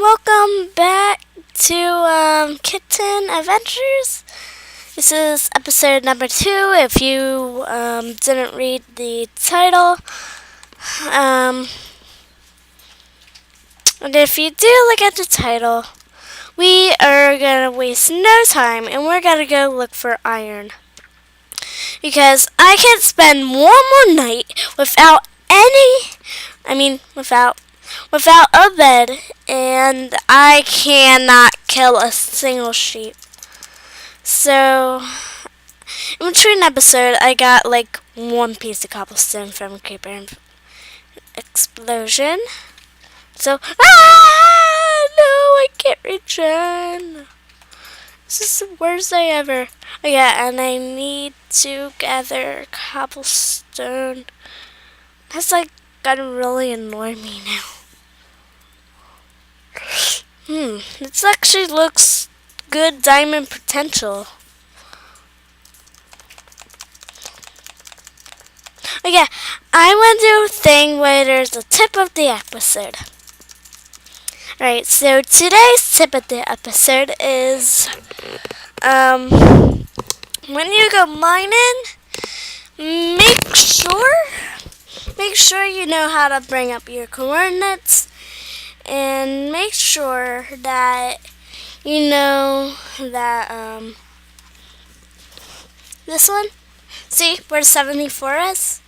welcome back to Kitten Adventures. This is episode number 2. If you didn't read the title, and if you do look at the title, we are gonna waste no time and we're gonna go look for iron. Because I can't spend one more night without without a bed, and I cannot kill a single sheep. So, in between episode, I got like one piece of cobblestone from a creeper explosion. So, no, I can't return. This is the worst day ever. Oh yeah, and I need to gather cobblestone. That's like gonna really annoy me now. This actually looks good diamond potential. Oh yeah, I want to do a thing where there's a tip of the episode. Alright, so today's tip of the episode is, when you go mining, make sure you know how to bring up your coordinates, and make sure that you know that, this one, see where 74 is?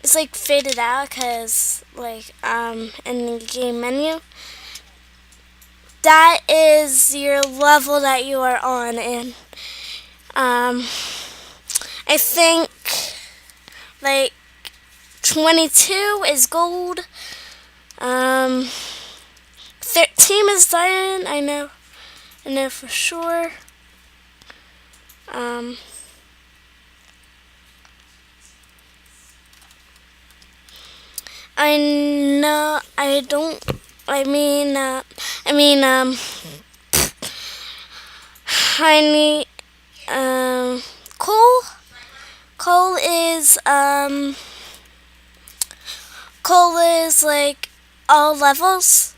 It's like faded out because in the game menu, that is your level that you are on, and I think like 22 is gold, 13 is diamond. I know for sure. I know. I don't. I mean. I need. Coal. Coal is. Coal is like all levels.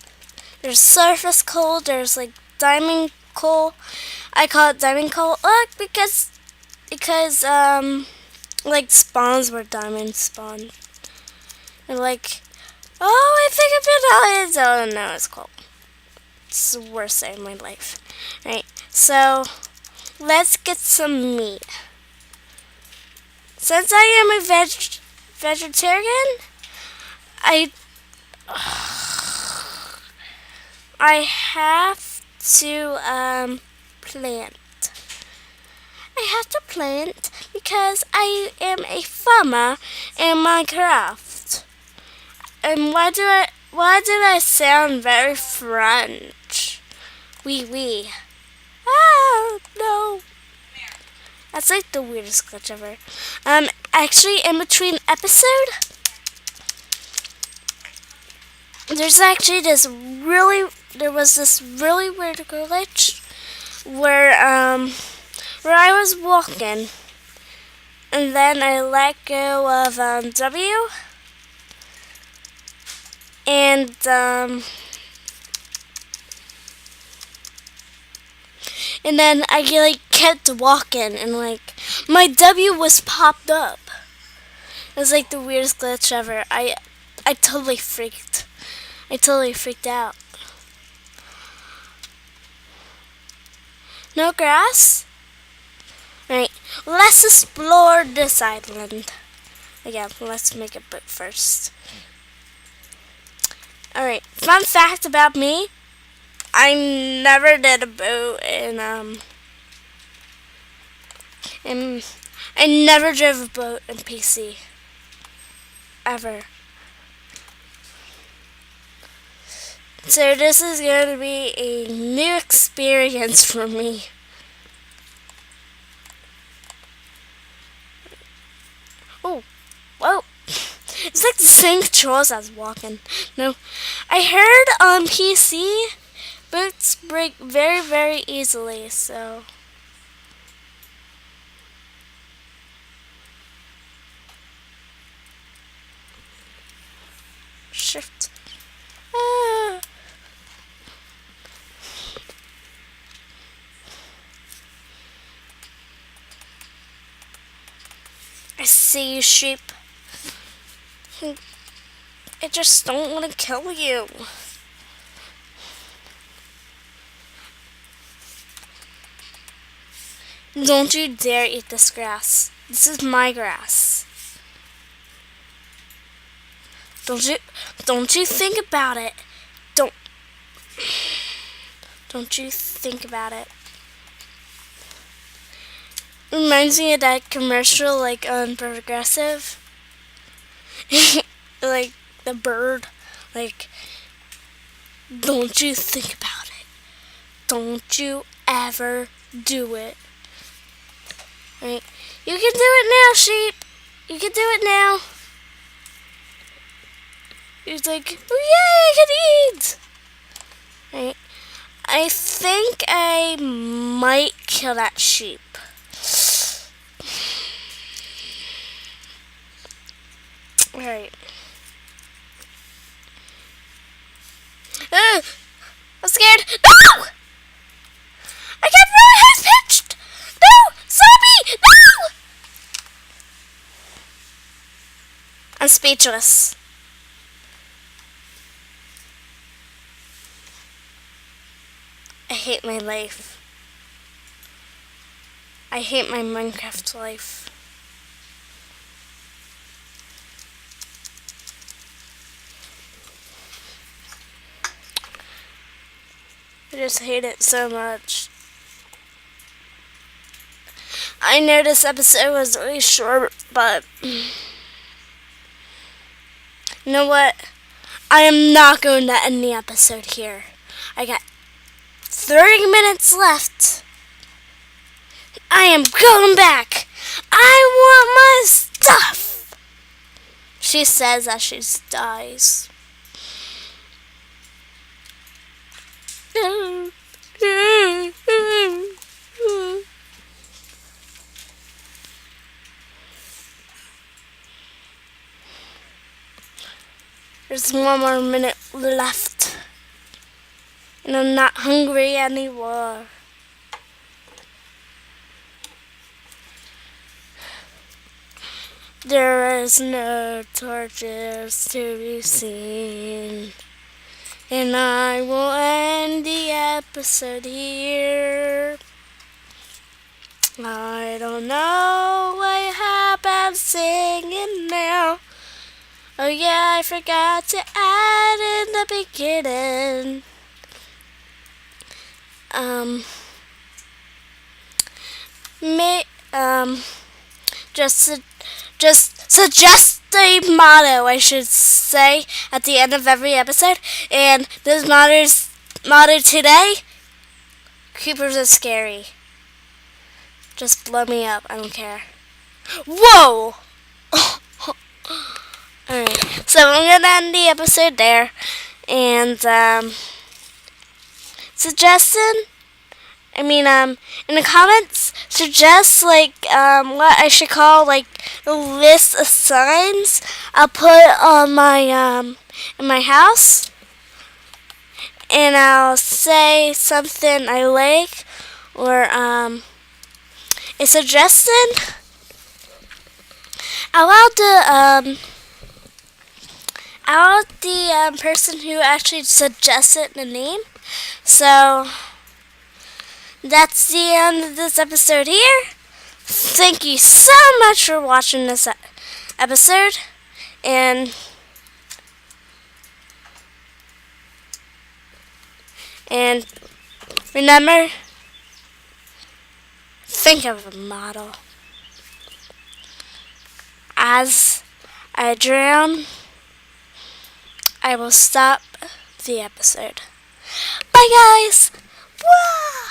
There's surface coal. There's like diamond coal. I call it diamond coal. Because like spawns where diamonds spawn. And like, I think I've been aliens. Oh no, it's cool. It's the worst day of my life. Right, so let's get some meat. Since I am a vegetarian, I have to plant. I have to plant because I am a farmer in Minecraft. And why did I sound very French? Oui. Oh no. That's like the weirdest glitch ever. Actually, in between episode, there was this really weird glitch where I was walking, and then I let go of W, and then I like kept walking, and like my W was popped up. It was like the weirdest glitch ever. I totally freaked out. No grass? Right, let's explore this island. Again, let's make a boat first. Alright, fun fact about me. I never did a boat and I never drove a boat in PC. Ever. So this is going to be a new experience for me. Oh, whoa. It's like the same controls as walking. No, I heard on PC, boats break very, very easily, so. Shift. see you, sheep. I just don't want to kill you. Don't you dare eat this grass. This is my grass. Don't you think about it. Don't you think about it. Reminds me of that commercial like on Progressive. Like the bird. Like, don't you think about it. Don't you ever do it. Right? You can do it now, sheep. You can do it now. He's like, oh yay, I can eat. Right? I think I might kill that sheep. Alright. I'm scared. No! I got really high pitched. No! Zombie! No! I'm speechless. I hate my life. I hate my Minecraft life. I just hate it so much. I know this episode was really short, but you know what? I am not going to end the episode here. I got 30 minutes left. I am going back. I want my stuff. She says as she dies. There's one more minute left. And I'm not hungry anymore. There is no torches to be seen. And I will end the episode here. I don't know what happened singing now. Oh yeah, I forgot to add in the beginning. Just suggest a motto, I should say, at the end of every episode. And this motto today: creepers are scary. Just blow me up, I don't care. Whoa! Alright, so I'm gonna end the episode there. And in the comments, suggest what I should call a list of signs I'll put on my in my house, and I'll say something I like, or a suggestion. Allow the person who actually suggested the name. So that's the end of this episode here. Thank you so much for watching this episode. And remember, think of a model. As I drown, I will stop the episode. Bye, guys. Whoa!